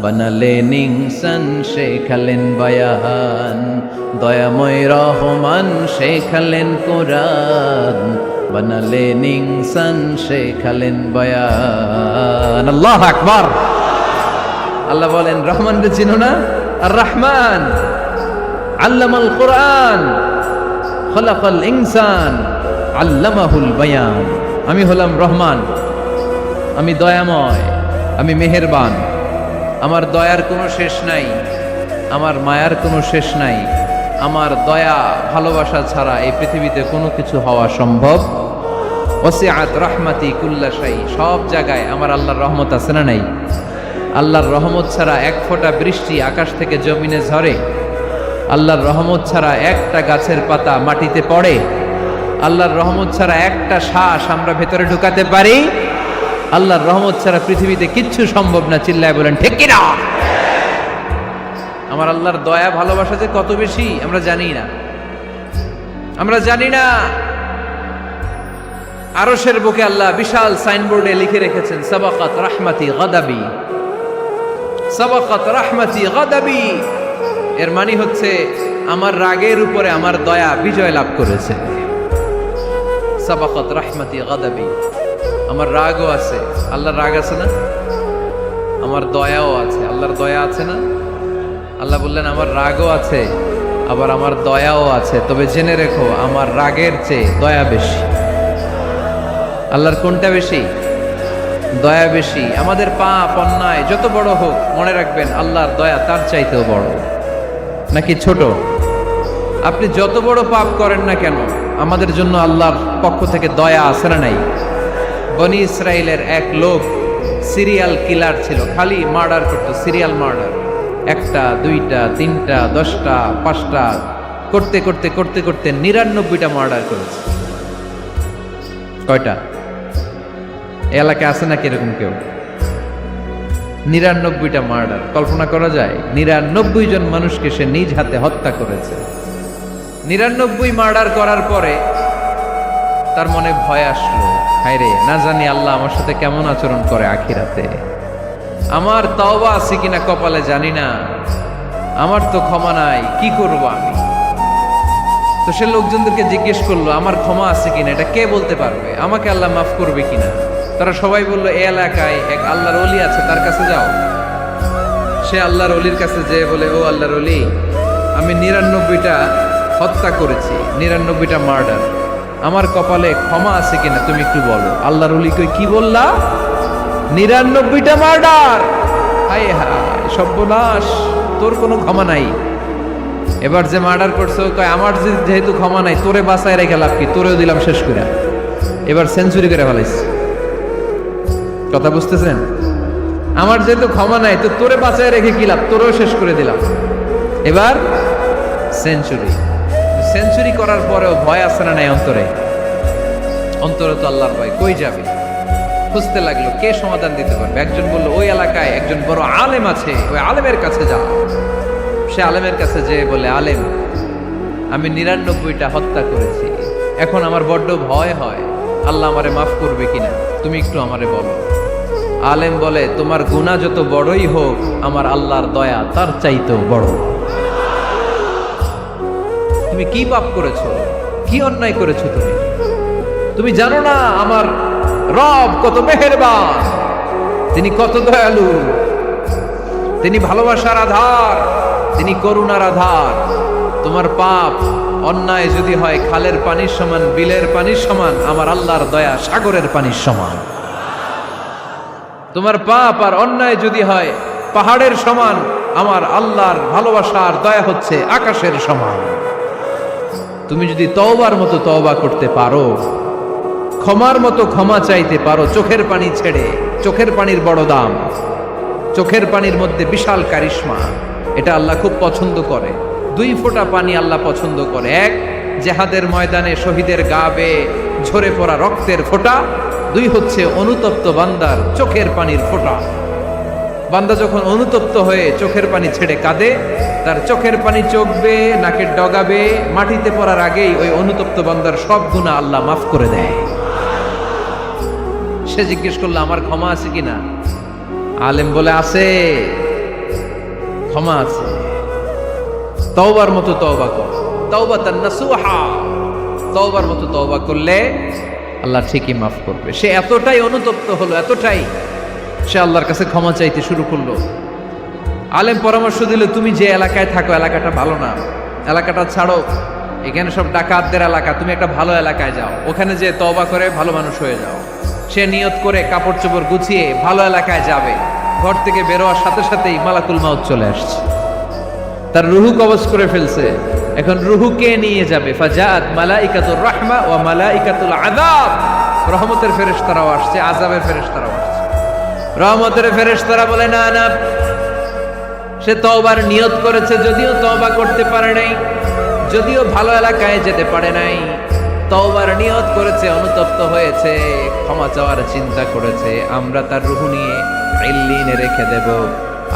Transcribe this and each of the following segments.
বানালেন ইনসান শেখালেন বায়ান, দয়াময় রহমান শেখালেন কোরআন, বানালেন ইনসান শেখালেন বায়ান। আল্লাহু আকবার। আল্লাহ বলেন রহমানকে চিনো না? আর রহমান আল্লামাল কোরআন খলাকাল ইনসান আল্লামাহুল বায়ান। আমি হলাম রহমান, আমি দয়াময়, আমি মেহেরবান। আমার দয়ার কোনো শেষ নাই, আমার মায়ার কোনো শেষ নাই। আমার দয়া ভালোবাসা ছাড়া এই পৃথিবীতে কোনো কিছু হওয়া সম্ভব। ওয়াসিআত রাহমাতি কুল্লা শাই, সব জায়গায় আমার আল্লাহর রহমত আছে না নাই? আল্লাহর রহমত ছাড়া এক ফোঁটা বৃষ্টি আকাশ থেকে জমিনে ঝরে? আল্লাহর রহমত ছাড়া একটা গাছের পাতা মাটিতে পড়ে? আল্লাহর রহমত ছাড়া একটা শ্বাস আমরা ভেতরে ঢুকাতে পারি? আল্লাহর রহমত ছাড়া পৃথিবীতে কিচ্ছু সম্ভব না। চিল্লায় বলেন ঠিক কিনা? আমার আল্লাহর দয়া ভালোবাসা যে কত বেশি আমরা জানি না, আমরা জানি না। আরশের বুকে আল্লাহ বিশাল সাইনবোর্ডে লিখে রেখেছেন সাবাকাত রাহমাতি গাদাবি, সাবাকাত রাহমাতি গাদাবি। এর মানে হচ্ছে আমার রাগের উপরে আমার দয়া বিজয় লাভ করেছে। সাবাকাত রাহমাতি গাদাবি, আমার রাগও আছে, আল্লাহর রাগ আছে না? আমার দয়াও আছে, আল্লাহর দয়া আছে না? আল্লাহ বললেন আমার রাগও আছে, আবার আমার দয়াও আছে। তবে জেনে রেখো আমার রাগের চেয়ে দয়া বেশি। আল্লাহর কোনটা বেশি? দয়া বেশি। আমাদের পাপ অন্যায় যত বড় হোক, মনে রাখবেন আল্লাহর দয়া তার চাইতেও বড়। নাকি ছোট? আপনি যত বড় পাপ করেন না কেন, আমাদের জন্য আল্লাহর পক্ষ থেকে দয়া আছে না নাই? বনি ইসরায়েলের এক লোক সিরিয়াল কিলার ছিল, খালি মার্ডার করতো, সিরিয়াল মার্ডার। একটা, দুইটা, তিনটা, 10টা, 5টা করতে করতে করতে করতে 99টা মার্ডার করেছে। কয়টা? এলাকায় আছে নাকি এরকম কেউ? 99টা মার্ডার। কল্পনা করা যায়? 99 জন মানুষকে সে নিজ হাতে হত্যা করেছে। 99 মার্ডার করার পরে তার মনে ভয় আসলো, হায় রে, না জানি আল্লাহ আমার সাথে কেমন আচরণ করে আখিরাতে। আমার তওবা আছে কিনা কপালে জানি না, আমার তো ক্ষমা নাই, কি করব আমি? তো সে লোকজনদেরকে জিজ্ঞেস করলো আমার ক্ষমা আছে কিনা, এটা কে বলতে পারবে? আমাকে আল্লাহ মাফ করবে কিনা? তারা সবাই বলল এই এলাকায় এক আল্লাহর ওলি আছে, তার কাছে যাও। সে আল্লাহর ওলির কাছে যেয়ে বলে, ও আল্লাহর ওলি, আমি 99টা হত্যা করেছি, 99টা মার্ডার, আমার কপালে ক্ষমা আছে কিনা তুমি একটু বলো। আল্লাহর ওলি কই, কি বললা? 99টা মার্ডার? হায় হায় সর্বনাশ, তোর কোনো ক্ষমা নাই। এবার যে মার্ডার করছে কয় আমার যেহেতু ক্ষমা নাই, তোরে বাঁচায় রেখে লাভ কি, তোরেও দিলাম শেষ করে। এবার সেঞ্চুরি করে ফেলাইছে। কথা বুঝতেছেন? আমার যেহেতু ক্ষমা নাই, তো তোরে বাঁচায় রেখে কি লাভ, তোরেও শেষ করে দিলাম। এবার সেঞ্চুরি। সেঞ্চুরি করার পরেও ভয় আছে না নাই অন্তরে? অন্তরে তো আল্লাহর ভয়, কই যাবে? খুঁজতে লাগলো কে সমাধান দিতে পারবে। একজন বলল ওই এলাকায় একজন বড় আলেম আছে, ওই আলেমের কাছে যাও। সে আলেমের কাছে যেয়ে বলে, আলেম, আমি 99টা হত্যা করেছি, এখন আমার বড্ড ভয় হয়, আল্লাহ আমারে মাফ করবে কিনা, তুমি একটু আমারে বলো। আলেম বলে, তোমার গুনাহ যত বড়ই হোক, আমার আল্লাহর দয়া তার চাইতেও বড়। তুমি কি পাপ করেছো, কি অন্যায় করেছো? তুমি জানো না আমার রব কত মেহেরবান, তিনি কত দয়ালু, তিনি ভালোবাসার আধার, তিনি করুণার আধার। তোমার পাপ অন্যায় যদি হয় খালের পানির সমান, বিলের পানির সমান, আমার আল্লাহর দয়া সাগরের পানির সমান। তোমার পাপ আর অন্যায় যদি হয় পাহাড়ের সমান, আমার আল্লাহর ভালোবাসার দয়া হচ্ছে আকাশের সমান। তুমি যদি তওবার মতো তওবা করতে পারো, ক্ষমার মতো ক্ষমা চাইতে পারো, চোখের পানি ছেড়ে, চোখের পানির বড় দাম, চোখের পানির মধ্যে বিশাল কারিশমা, এটা আল্লাহ খুব পছন্দ করে। 2 ফোঁটা পানি আল্লাহ পছন্দ করে। এক, জেহাদের ময়দানে শহীদের গা বেয়ে ঝরে পড়া রক্তের ফোঁটা। 2 হচ্ছে অনুতপ্ত বান্দার চোখের পানির ফোঁটা। বান্দা যখন অনুতপ্ত হয়ে চোখের পানি ছেড়ে কাঁদে, তার চোখের পানি চোখ বেয়ে নাকের ডগা বেয়ে মাটিতে পড়ার আগেই ওই অনুতপ্ত বান্দার সব গুনাহ আল্লাহ মাফ করে দেয়। সে জিজ্ঞেস করলো আমার ক্ষমা আছে কিনা? আলেম বলে আছে। ক্ষমা আছে। তওবার মতো তওবা কর, তাওবাতান নাসুহা, তওবার মতো তওবা করলে আল্লাহ ঠিকই মাফ করবে। সে এতটাই অনুতপ্ত হলো, এতটাই সে আল্লাহর কাছে ক্ষমা চাইতে শুরু করলো। আলেম পরামর্শ দিল, তুমি যে এলাকায় থাকো এলাকাটা ভালো না, এলাকাটা ছাড়ো, এখানে সব ডাকাতদের এলাকা, তুমি একটা ভালো এলাকায় যাও, ওখানে যে তওবা করে ভালো মানুষ হয়ে যাও। সে নিয়ত করে কাপড় চোপড় গুছিয়ে ভালো এলাকায় যাবে, ঘর থেকে বেরোয়ার সাথে সাথেই মালাকুল মাউত চলে আসছে, তার রুহু কবজ করে ফেলছে। এখন রুহু কে নিয়ে যাবে? ফাজাত মালাইকাতুর রাহমা ওয়া মালাইকাতুল আযাব, রহমতের ফেরেশতারাও আসছে, আযাবের ফেরেশতারাও আসছে। রহমতের ফেরেশতারা বলে না না, সে তওবার নিয়ত করেছে, যদিও তওবা করতে পারে নাই, যদিও ভালো এলাকায় যেতে পারে নাই, তওবার নিয়ত করেছে, অনুতপ্ত হয়েছে, ক্ষমা চাওয়ার চিন্তা করেছে, আমরা তার রুহু নিয়ে ইল্লিনে রেখে দেব।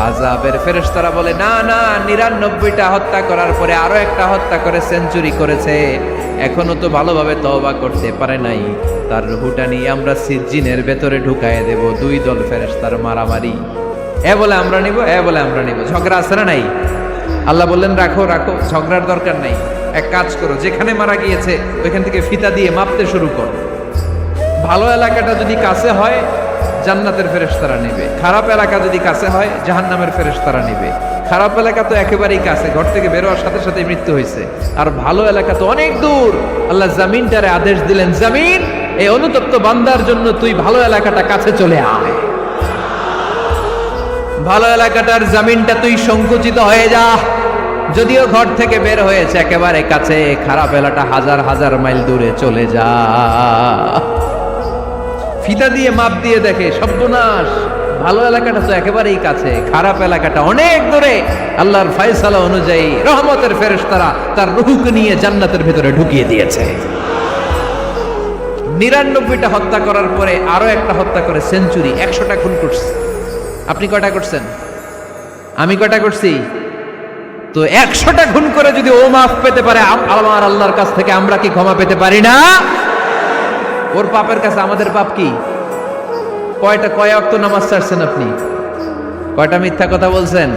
আযাবের ফেরেশতারা বলে না না, ৯৯টা হত্যা করার পরে আরো একটা হত্যা করে সেঞ্চুরি করেছে, এখনো তো ভালোভাবে তওবা করতে পারে নাই, তার রুহুটা নিয়ে আমরা সিজ্জিনের ভেতরে ঢুকায় দেব। দুই দল ফেরেশতার মারামারি, এ বলে আমরা নিব, এ বলে আমরা নিব, ঝগড়া আছে না নাই? আল্লাহ বললেন রাখো রাখো, ঝগড়ার দরকার নাই, এক কাজ করো, যেখানে মারা গিয়েছে ওইখান থেকে ফিতা দিয়ে মাপতে শুরু করো। ভালো এলাকাটা যদি কাছে হয় জান্নাতের ফেরেশতারা নেবে, খারাপ এলাকা যদি কাছে হয় জাহান্নামের ফেরেশতারা নেবে। খারাপ এলাকা তো একেবারেই কাছে, ঘর থেকে বেরোয়ার সাথে সাথে মৃত্যু হয়েছে, আর ভালো এলাকা তো অনেক দূর। আল্লাহ জামিনটারে আদেশ দিলেন, জামিন এই অনুতপ্ত বান্দার জন্য তুই ভালো এলাকাটা কাছে চলে আয়, ভালো এলাকাটার জামিনটা তুই সংকুচিত হয়ে যা, যদিও ঘর থেকে বের হয়েছে একেবারে কাছে, খারাপ এলাকা হাজার হাজার মাইল দূরে চলে যা। ফিতা দিয়ে মাপ দিয়ে দেখে সর্বনাশ, ভালো এলাকাটা তো একেবারেই কাছে, খারাপ এলাকাটা অনেক দূরে। আল্লাহর ফয়সালা অনুযায়ী রহমতের ফেরেশতারা তার রূহকে নিয়ে জান্নাতের ভেতরে ঢুকিয়ে দিয়েছে। ৯৯টা হত্যা করার পরে আরো একটা হত্যা করে সেঞ্চুরি, ১০০টা খুন করছে। আপনি কয়টা করছেন? আমি কয়টা করছি? তো ১০০টা খুন করে যদি ও মাফ পেতে পারে আমার আল্লাহর কাছ থেকে, আমরা কি ক্ষমা পেতে পারি না? ওর পাপের কাছে আমাদের পাপ কি? কয় ওয়াক্ত নামাজ ছাড়ছেন আপনি? কয়টা মিথ্যা কথা বলছেন?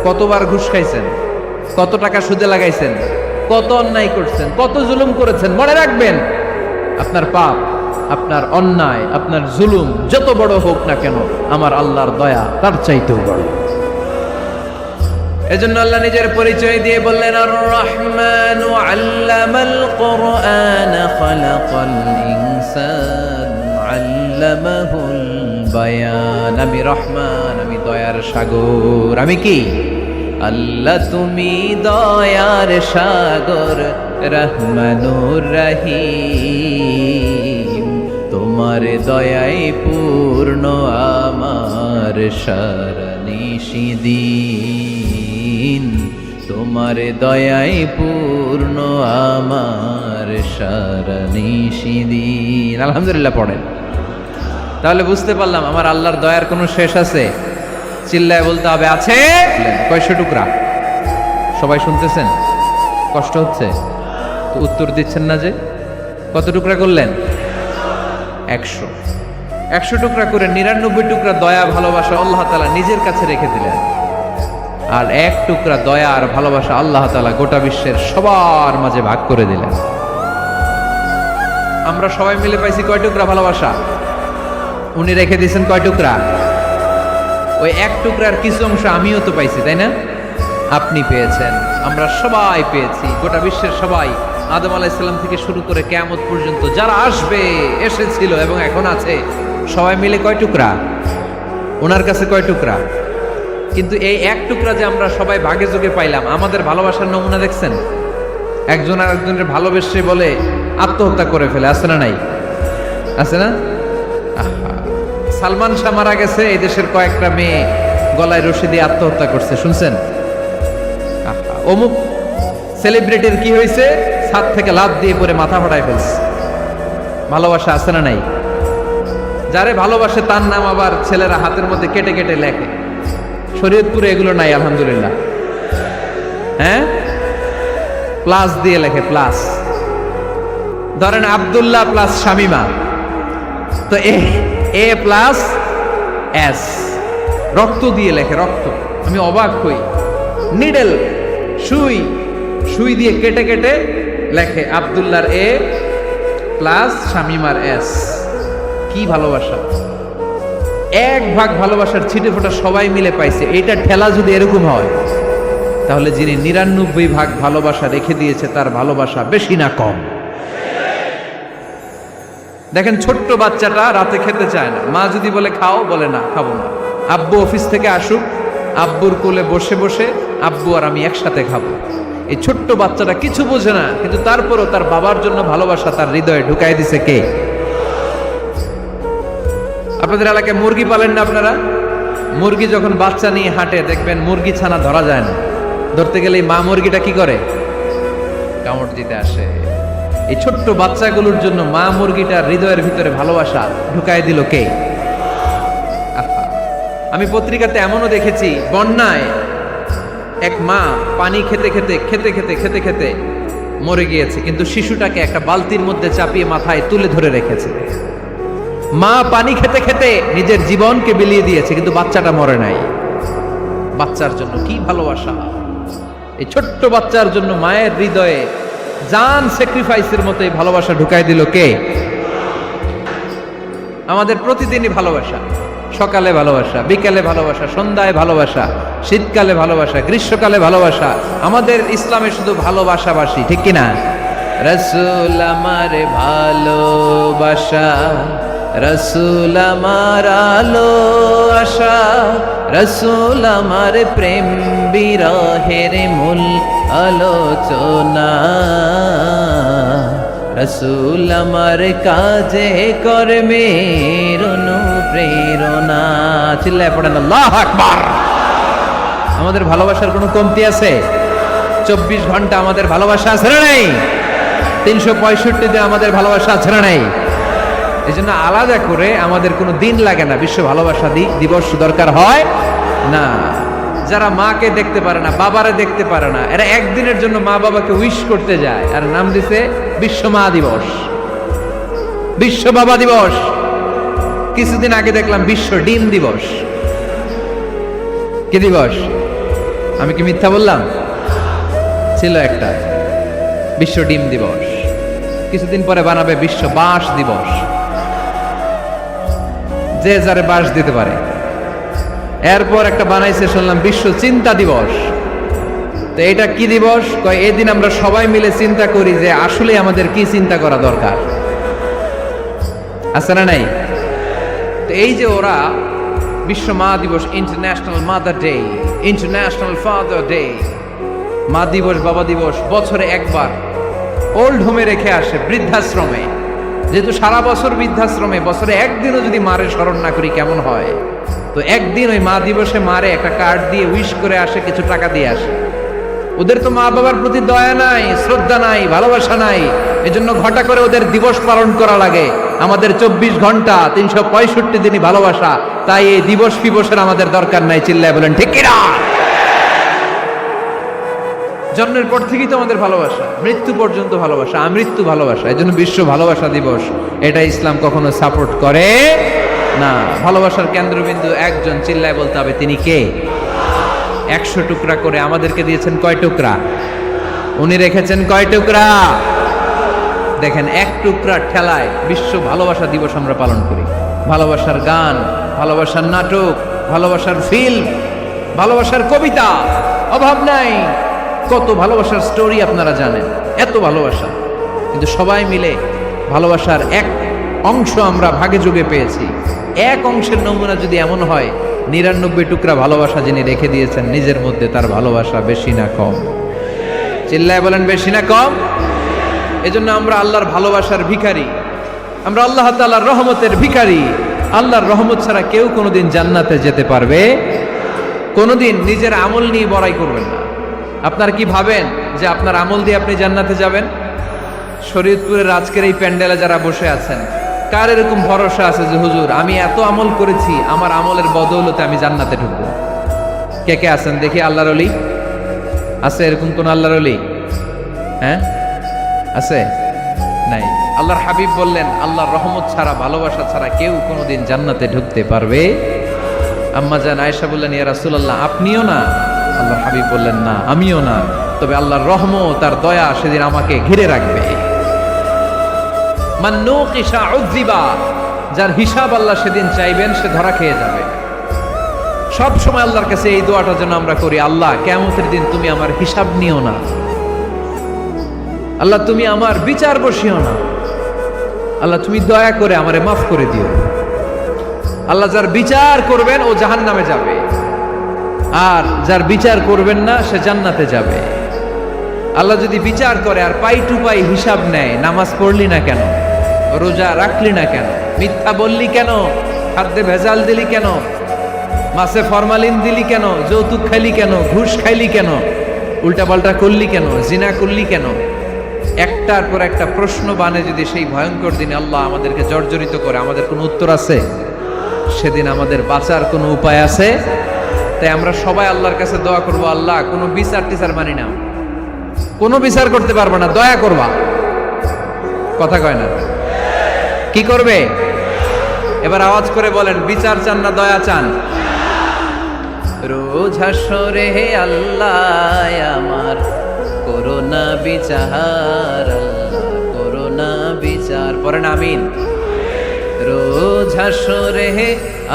কতবার ঘুষ খাইছেন? কত টাকা সুদে লাগাইছেন? কত অন্যায় করছেন? কত জুলুম করেছেন? মনে রাখবেন, আপনার পাপ, আপনার অন্যায়, আপনার জুলুম যত বড় হোক না কেন, আমার আল্লাহর দয়া তার চাইতেও বড়। এজন্য আল্লাহ নিজের পরিচয় দিয়ে বললেন, আর রহমানু আল্লামাল কুরআন খালাকাল ইনসান আল্লামাহুল বায়ান। আমি রহমান, আমি দয়ার সাগর। আমি কি? আল্লাহ তুমি দয়ার সাগর, রহমানুর রহিম, তোমার দয়াই পূর্ণ আমার সারা নিশিদিন, তোমার দয়াই পূর্ণ আমার সারা নিশিদিন। আলহামদুলিল্লাহ পড়েন, তাহলে বুঝতে পারলাম আমার আল্লাহর দয়ার কোনো শেষ আছে? চিল্লায় বলতে হবে আছে। কয়শো টুকরা? সবাই শুনতেছেন? কষ্ট হচ্ছে তো উত্তর দিচ্ছেন না যে? কত টুকরা করলেন? ১০০। ১০০ টুকরা করে ৯৯ টুকরা দয়া ভালোবাসা আল্লাহ তাআলা নিজের কাছে রেখে দিলেন, আর ১ টুকরা দয়া আর ভালোবাসা আল্লাহ তাআলা গোটা বিশ্বের সবার মাঝে ভাগ করে দিলেন। আমরা সবাই মিলে পাইছি কয় টুকরা ভালোবাসা? উনি রেখে দিয়েছেন কয় টুকরা? ওই ১ টুকরার কিছু অংশ আমিও তো পাইছি, তাই না? আপনি পেয়েছেন, আমরা সবাই পেয়েছি, গোটা বিশ্বের সবাই, আদম আলাইহিস সালাম থেকে শুরু করে কিয়ামত পর্যন্ত যারা আসবে, এসেছিল এবং এখন আছে, সবাই মিলে কয় টুকরা? ওনার কাছে কয় টুকরা? কিন্তু এই ১ টুকরা যে আমরা সবাই ভাগে যোগে পাইলাম, আমাদের ভালোবাসার নমুনা দেখছেন? একজন আর একজনের ভালোবেসে বলে আত্মহত্যা করে ফেলে, আছে না নাই? আছে না? সালমান শাহ মারা গেছে, এই দেশের কয়েকটা মেয়ে গলায় রশি দিয়ে আত্মহত্যা করছে, শুনছেন? অমুক সেলিব্রিটির কি হয়েছে, ছাদ থেকে লাফ দিয়ে পরে মাথা ফাটায় ফেলছে। ভালোবাসা আছে না নাই? যারে ভালোবাসে তার নাম আবার ছেলেরা হাতের মধ্যে কেটে কেটে লেখে। শরীয়তপুরে এগুলো নাই আলহামদুলিল্লাহ। হ্যাঁ, প্লাস দিয়ে লেখে, প্লাস। ধরেন আব্দুল্লাহ প্লাস শামিমা, তো এ প্লাস এস, রক্ত দিয়ে লেখে, রক্ত। আমি অবাক হই, নিডেল, সুই, সুই দিয়ে কেটে কেটে লেখে আব্দুল্লাহর এ প্লাস শামিমার এস। কি ভালোবাসা! এক ভাগ ভালোবাসার ছিটে ফোটা সবাই মিলে পাইছে। এটা ঠেলা যদি এরকম হয়, তাহলে যিনি ৯৯ ভাগ ভালোবাসা রেখে দিয়েছে তার ভালোবাসা বেশি না কম? দেখেন, ছোট্ট বাচ্চাটা রাতে খেতে চায় না, মা যদি বলে খাও, বলে না, খাবো না। আব্বু অফিস থেকে আসুক, আব্বুর কোলে বসে বসে আব্বু আর আমি একসাথে খাবো। এই ছোট্ট বাচ্চাটা কিছু বোঝে না, কিন্তু তারপরও তার বাবার জন্য ভালোবাসা তার হৃদয়ে ঢুকাই দিছে কে? আপনাদের এলাকায় মুরগি পালেন না আপনারা? মুরগি যখন বাচ্চা নিয়ে হাঁটে, দেখবেন মুরগি ছানা ধরা যায় না। ধরতে গেলে মা মুরগিটা কি করে? কামড় দিতে আসে। এই ছোট্ট বাচ্চাগুলোর জন্য মা মুরগিটার হৃদয়ের ভিতরে ভালোবাসা ঢুকাই দিল কে? আমি পত্রিকাতে এমনও দেখেছি, বন্যায় এক মা পানি খেতে খেতে খেতে খেতে খেতে খেতে মরে গিয়েছে, কিন্তু শিশুটাকে একটা বালতির মধ্যে চাপিয়ে মাথায় তুলে ধরে রেখেছে। মা পানি খেতে খেতে নিজের জীবনকে বিলিয়ে দিয়েছে, কিন্তু বাচ্চাটা মরে নাই। বাচ্চার জন্য কি ভালোবাসা! এই ছোট্ট বাচ্চার জন্য মায়ের হৃদয়ে জান স্যাক্রিফাইসের মতো এই ভালোবাসা ঢুকাই দিল কে? আমাদের প্রতিদিনই ভালোবাসা, সকালে ভালোবাসা, বিকেলে ভালোবাসা, সন্ধ্যায় ভালোবাসা, শীতকালে ভালোবাসা, গ্রীষ্মকালে ভালোবাসা। আমাদের ইসলামে শুধু ভালোবাসাবাসী, ঠিক কিনা? রাসূল আমার ভালোবাসা, রাসূল আমার আলো আশা, রাসূল আমার প্রেম বিরহের মূল আলোচনা, রাসূল আমার কাজে কর্মের অনুপ্রেরণা। চিল্লায় পড়েন আল্লাহু আকবার। আমাদের ভালোবাসার কোনো কমতি আছে? 24 ঘন্টা আমাদের ভালোবাসা আছে না নাই? 365 দিন আমাদের ভালোবাসা আছে না নাই? এই জন্য আলাদা করে আমাদের কোনো দিন লাগে না, বিশ্ব ভালোবাসা দিবস দরকার হয় না। যারা মাকে দেখতে পারে না, বাবারে দেখতে পারে না, এরা একদিনের জন্য মা বাবাকে উইশ করতে যায়, আর নাম দিছে বিশ্ব মা দিবস, বিশ্ব বাবা দিবস। কিছুদিন আগে দেখলাম বিশ্ব ডিম দিবস। কি দিবস? আমি কি মিথ্যা বললাম? ছিল একটা বিশ্ব ডিম দিবস। কিছুদিন পরে বানাবে বিশ্ব বাঁশ দিবস, যে যারে বাঁশ দিতে পারে। এরপর একটা বানাইছে শুনলাম বিশ্ব চিন্তা দিবস। তো এটা কি দিবস? কয় এই দিন আমরা সবাই মিলে চিন্তা করি যে আসলে আমাদের কি চিন্তা করা দরকার, আছে না নাই? তো এই যে ওরা বিশ্ব মা দিবস, international mother day, international father day, মা দিবস, বাবা দিবস বছরে একবার ওল্ড হোমে রেখে আসে, বৃদ্ধাশ্রমে। যেহেতু সারা বছর বৃদ্ধাশ্রমে, বছরে একদিনও যদি মারে স্মরণ না করি কেমন হয়? তো একদিন ওই মা দিবসে মারে একটা কার্ড দিয়ে উইশ করে আসে, কিছু টাকা দিয়ে আসে। ওদের তো মা বাবার প্রতি দয়া নাই, শ্রদ্ধা নাই, ভালোবাসা নাই। এজন্য ঘটা করে ওদের দিবস পালন করা লাগে। আমাদের 24 ঘন্টা 365 দিনই ভালোবাসা, তাই এই দিবস ফিবসের আমাদের দরকার নাই। চিল্লায় বলেন ঠিক কিনা? জন্মের পর থেকেই তো আমাদের ভালোবাসা, মৃত্যু পর্যন্ত ভালোবাসা, আমৃত্যু ভালোবাসা। এই জন্য বিশ্ব ভালোবাসা দিবস, এটা ইসলাম কখনো সাপোর্ট করে না। ভালোবাসার কেন্দ্রবিন্দু একজন, চিল্লায় বলতে হবে তিনি কে? 100 টুকরা করে আমাদেরকে দিয়েছেন কয় টুকরা? উনি রেখেছেন কয় টুকরা? দেখেন, এক টুকরা ঠেলায় বিশ্ব ভালোবাসা দিবস আমরা পালন করি। ভালোবাসার গান, ভালোবাসার নাটক, ভালোবাসার ফিল্ম, ভালোবাসার কবিতা, অভাব নাই। কত ভালোবাসার স্টোরি আপনারা জানেন, এত ভালোবাসা। কিন্তু সবাই মিলে ভালোবাসার এক অংশ আমরা ভাগে যোগে পেয়েছি। এক অংশের নমুনা যদি এমন হয়, 99 টুকরা ভালোবাসা যিনি রেখে দিয়েছেন নিজের মধ্যে, তার ভালোবাসা বেশি না কম? চিল্লায় বলেন বেশি না কম? এজন্য আমরা আল্লাহর ভালোবাসার ভিখারি, আমরা আল্লাহ তাআলার রহমতের ভিখারি। আল্লাহর রহমত ছাড়া কেউ কোনোদিন জান্নাতে যেতে পারবে? কোনোদিন নিজের আমল নিয়ে বড়াই করবেন না। আপনার কি ভাবেন যে আপনার আমল দিয়ে আপনি জান্নাতে যাবেন? শরীয়তপুরের আজকের এই প্যান্ডেলে যারা বসে আছেন, কার এরকম ভরসা আছে যে হুজুর আমি এত আমল করেছি, আমার আমলের বদৌলতে আমি জান্নাতে ঢুকবো? কে কে আছেন দেখি? আল্লাহর ওলি আছে? এরকম কোন আল্লাহর ওলি? হ্যাঁ, আছে? নাই। আল্লাহর হাবিব বললেন, আল্লাহর রহমত ছাড়া, ভালোবাসা ছাড়া কেউ কোনোদিন জান্নাতে ঢুকতে পারবে? আম্মা জান আয়েশা বললেন, ইয়া রাসূলুল্লাহ আপনিও না? আল্লাহর হাবিব বললেন, না আমিও না, তবে আল্লাহর রহমত আর দয়া সেদিন আমাকে ঘিরে রাখবে। মান নুকিশা উযিবা, যার হিসাব আল্লাহ সেদিন চাইবেন সে ধরা খেয়ে যাবে। সব সময় আল্লাহর কাছে এই দোয়াটা যেন আমরা করি, আল্লাহ কিয়ামতের দিন তুমি আমার হিসাব নিও না, আল্লাহ তুমি আমার বিচার বসিও না, আল্লাহ তুমি দয়া করে আমারে মাফ করে দিও। আল্লাহ যার বিচার করবেন ও জাহান্নামে যাবে, আর যার বিচার করবেন না সে জান্নাতে যাবে। আল্লাহ যদি বিচার করে আর পাই টু পাই হিসাব নেয়, নামাজ পড়লি না কেন, রোজা রাখলি না কেন, মিথ্যা বললি কেন, খাদ্যে ভেজাল দিলি কেন, মাছে ফরমালিন দিলি কেন, যৌতুক খাইলি কেন, ঘুষ খাইলি কেন, উল্টাপাল্টা করলি কেন, জিনা করলি কেন, একটার পর একটা প্রশ্ন বানে যদি সেই ভয়ঙ্কর দিনে আল্লাহ আমাদেরকে জর্জরিত করে, আমাদের কোনো উত্তর আছে? সেদিন আমাদের বাঁচার কোনো উপায় আছে? তাই আমরা সবাই আল্লাহর কাছে দোয়া করব, আল্লাহ কোনো বিচার টিচার মানি না, কোনো বিচার করতে পারবো না, দয়া করবা। কথা কয় না? কি করবে? এবার আওয়াজ করে বলেন, বিচার চান না দয়া চান? রোজ হাসরে হে আল্লাহ আমার করোনা বিচার, আল্লাহ করোনা বিচার, পড়েন আমিন। রোজ হাসরে হে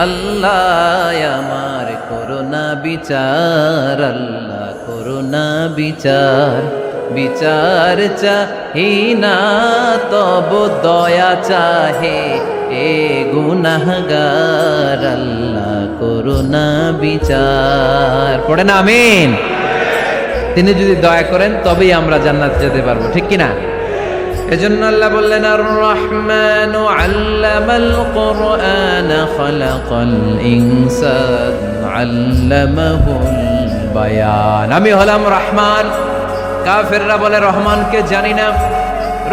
আল্লাহ আমার করোনা বিচার, আল্লাহ করোনা বিচার, বিচার চাহি না তব দয়া চাহে এ গুনাহগার, আল্লাহ করোনা বিচার, পড়েন আমিন। তিনি যদি দয়া করেন তবেই আমরা জান্নাত যেতে পারবো, ঠিক কিনা? এজন্য আল্লাহ বললেন, আর রহমানু আল্লামাল কুরআন খালাকাল ইনসান আল্লামাহুল বায়ান। আমি হলাম রহমান। কাফেররা বলে রহমানকে জানি না,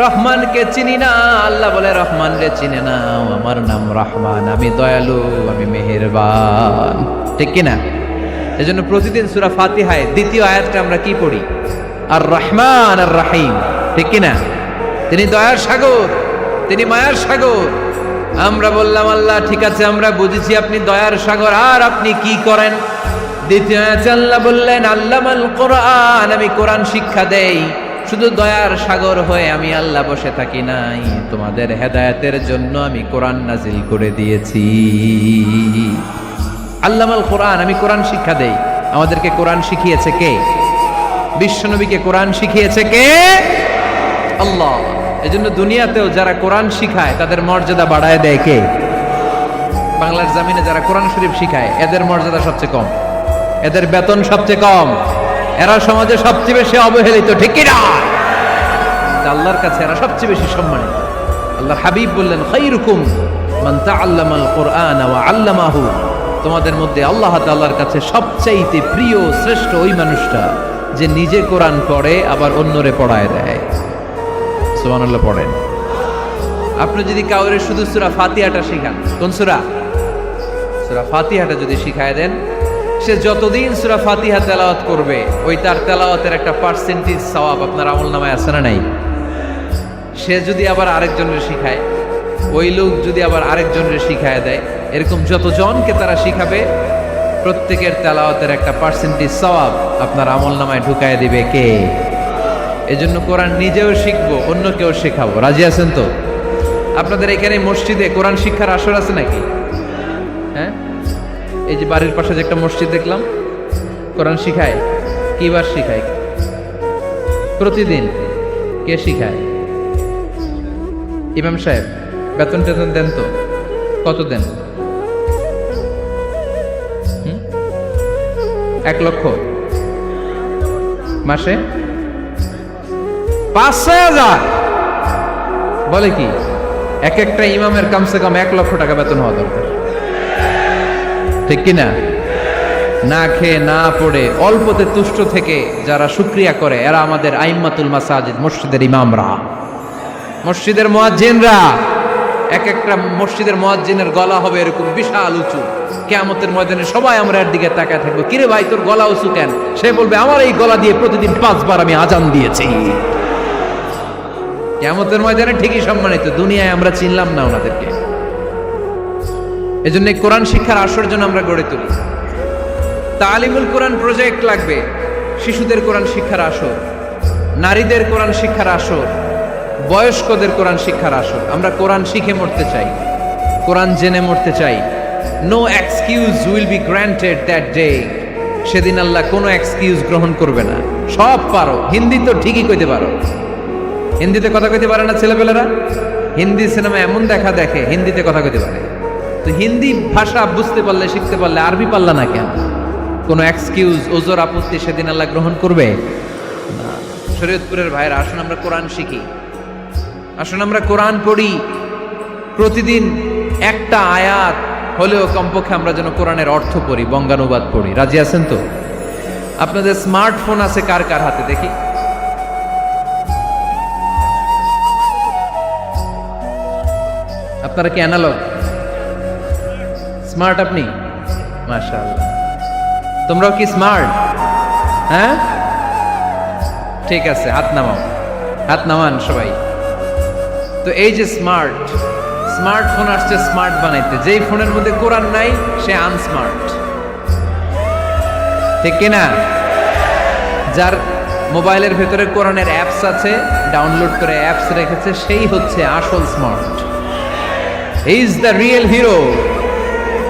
রহমানকে চিনি না। আল্লাহ বলে রহমান রে চিনে না, আমার নাম রহমান, আমি দয়ালু, আমি মেহেরবান, ঠিক কিনা? এজন্য প্রতিদিন সূরা ফাতিহায় দ্বিতীয় আয়াতটা আমরা কি পড়ি? আর রহমান আর রাহিম, ঠিক কিনা? তিনি দয়ার সাগর, তিনি মায়ার সাগর। আমরা বললাম, আল্লাহ ঠিক আছে আমরা বুঝেছি আপনি দয়ার সাগর, আর আপনি কি করেন? দ্বিতীয় আয়াতে আল্লাহ বললেন, আল্লামাল কোরআন, আমি কোরআন শিক্ষা দেই। শুধু দয়ার সাগর হয়ে আমি আল্লাহ বসে থাকি নাই, তোমাদের হেদায়েতের জন্য আমি কোরআন নাজিল করে দিয়েছি। আল্লামাল কোরআন, আমি কোরআন শিক্ষা দেই। আমাদেরকে কোরআন শিখিয়েছে কে? বিশ্বনবীকে কোরআন শিখিয়েছে কে? আল্লাহ। এজন্য দুনিয়াতেও যারা কোরআন শিখায় তাদের মর্যাদা বাড়ায় দেয় কে? বাংলার জমিনে যারা কোরআন শরীফ শিখায় এদের মর্যাদা সবচেয়ে কম, এদের বেতন সবচেয়ে কম, এরা সমাজে সবচেয়ে বেশি অবহেলিত, ঠিক কি না? আল্লাহর কাছে এরা সবচেয়ে বেশি সম্মানিত। আল্লাহর হাবিব বললেন, খায়রুকুম মান তাআল্লামাল কুরআন ওয়া আল্লামাহু, তোমাদের মধ্যে আল্লাহ তাআলার কাছে সবচাইতে প্রিয় শ্রেষ্ঠ ওই মানুষটা যে নিজে কোরআন পড়ে আবার অন্যরে পড়ায় দেয়। সুবহানাল্লাহ পড়েন। আপনি যদি কাউরে শুধু সূরা ফাতিহাটা শিখান, কোন সূরা? সূরা ফাতিহাটা যদি শিখায় দেন, সে যতদিন সূরা ফাতিহা তেলাওয়াত করবে ওই তার তেলাওয়াতের একটা পার্সেন্টেজ সওয়াব আপনার আমলনামায় আছে না নাই? সে যদি আবার আরেকজনের শিখায়, ওই লোক যদি আবার আরেকজনের শিখায় দেয়, এরকম যতজনকে তারা শিখাবে প্রত্যেকের তেলাওয়াতের একটা পার্সেন্টেজ সওয়াব আপনার আমলনামায় ঢুকায় দিবে কে? এজন্য কোরআন নিজেও শিখবো, অন্যকেও শেখাবো। রাজি আছেন তো? আপনাদের এখানে মসজিদে কোরআন শিক্ষার আসর আছে নাকি? হ্যাঁ, এই যে বাড়ির পাশে যে একটা মসজিদ দেখলাম, কোরআন শিখায়। কিবার শিখায়? প্রতিদিন। কে শিখায়? ইমাম সাহেব। বেতন টেতন দেন তো? কত দেন? 1 লক্ষ মাসে? 5,000? বলে কি? এক একটা ইমামের কমসে কম 1 লক্ষ টাকা বেতন হওয়া দরকার, ঠিক কিনা? না খেয়ে না পড়ে অল্পতে তুষ্ট থেকে যারা শুকরিয়া করে এরা আমাদের আইম্মাতুল মাসাজিদ, মসজিদের ইমামরা, মসজিদের মুয়াজ্জিনরা। এক একটা মসজিদের মুয়াজ্জিনের গলা হবে এরকম বিশাল উঁচু। কিয়ামতের ময়দানে সবাই আমরা এর দিকে তাকায় থাকবো, কিরে ভাই তোর গলা উঁচু কেন? সে বলবে, আমার এই গলা দিয়ে প্রতিদিন 5 বার আমি আজান দিয়েছি। কিয়ামতের ময়দানে ঠিকই সম্মানিত, দুনিয়ায় আমরা চিনলাম না ওনাদেরকে। এজন্য কোরআন শিক্ষার আসর যেন আমরা গড়ে তুলি। তালিমুল কোরআন প্রজেক্ট লাগবে, শিশুদের কোরআন শিক্ষার আসর, নারীদের কোরআন শিক্ষার আসর, বয়স্কদের কোরআন শিক্ষার আসর। আমরা কোরআন শিখে মরতে চাই, কোরআন জেনে মরতে চাই। No excuse will be granted that day. সেদিন আল্লাহ কোনো এক্সকিউজ গ্রহণ করবে না। সব পারো, হিন্দি তো ঠিকই কইতে পারো, হিন্দিতে কথা কইতে পারে না ছেলেপেলেরা? হিন্দি সিনেমা এমন দেখা দেখে হিন্দিতে কথা কইতে পারে। তো হিন্দি ভাষা বুঝতে পারলে, শিখতে পারলে আরবি পারলা না কেন? কোনো এক্সকিউজ, ওজোর, আপত্তি সেদিন আল্লাহ গ্রহণ করবে না। শরীয়তপুরের ভাইরা, আসুন আমরা কোরআন শিখি, আসুন আমরা কোরআন পড়ি। প্রতিদিন একটা আয়াত হলেও কমপক্ষে আমরা যেন কোরআনের অর্থ পড়ি, বঙ্গানুবাদ পড়ি। রাজি আছেন তো? আপনাদের স্মার্টফোন আছে কার কার হাতে দেখি? আপনারা কি অ্যানালগ? স্মার্ট আপনি? মাশাআল্লাহ। তোমরাও কি স্মার্ট? হ্যাঁ, ঠিক আছে, হাত নামাও, হাত নামান সবাই। তো এই যে স্মার্টফোন আসছে স্মার্ট বানাইতে। যেই ফোনের মধ্যে কোরআন নাই সে আনস্মার্ট, ঠিক কিনা? যার মোবাইলের ভেতরে কোরআনের অ্যাপস আছে, ডাউনলোড করে অ্যাপস রেখেছে, সেই হচ্ছে আসল smart. He is the real hero,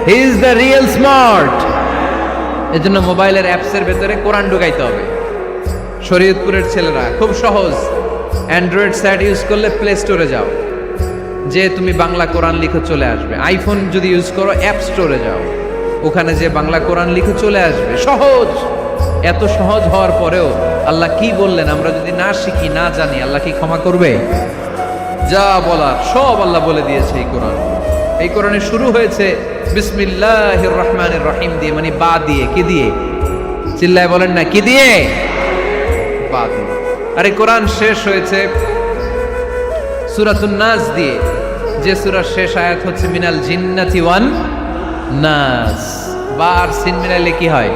he is the real smart. এজন্য মোবাইলের অ্যাপসের ভেতরে কোরআন ঢুকাইতে হবে। শরীয়তপুরের ছেলেরা খুব সহজ, অ্যান্ড্রয়েড সেট ইউজ করলে প্লে স্টোরে যাও, যে তুমি বাংলা কোরআন লিখে চলে আসবে। আইফোন যদি ইউজ করো অ্যাপ স্টোরে যাও, ওখানে যে বাংলা কোরআন লিখে চলে আসবে। সহজ। এত সহজ হওয়ার পরেও আল্লাহ কি বললেন আমরা যদি না শিখি, না জানি, আল্লাহ কি ক্ষমা করবে? যা বলার সব আল্লাহ বলে দিয়েছে এই কোরআন। এই কোরআনে শুরু হয়েছে বিসমিল্লাহির রহমানির রহিম দিয়ে, মানে বা দিয়ে। কি দিয়ে? চিল্লায় বলেন না, কি দিয়ে? বা দিয়ে। আর এই কোরআন শেষ হয়েছে সূরাতুন নাস দিয়ে, যে সূরার শেষ আয়াত হচ্ছে মিনাল জিন্নাতি ওয়ান নাস। বা আর সিন মিলাইলে কি হয়?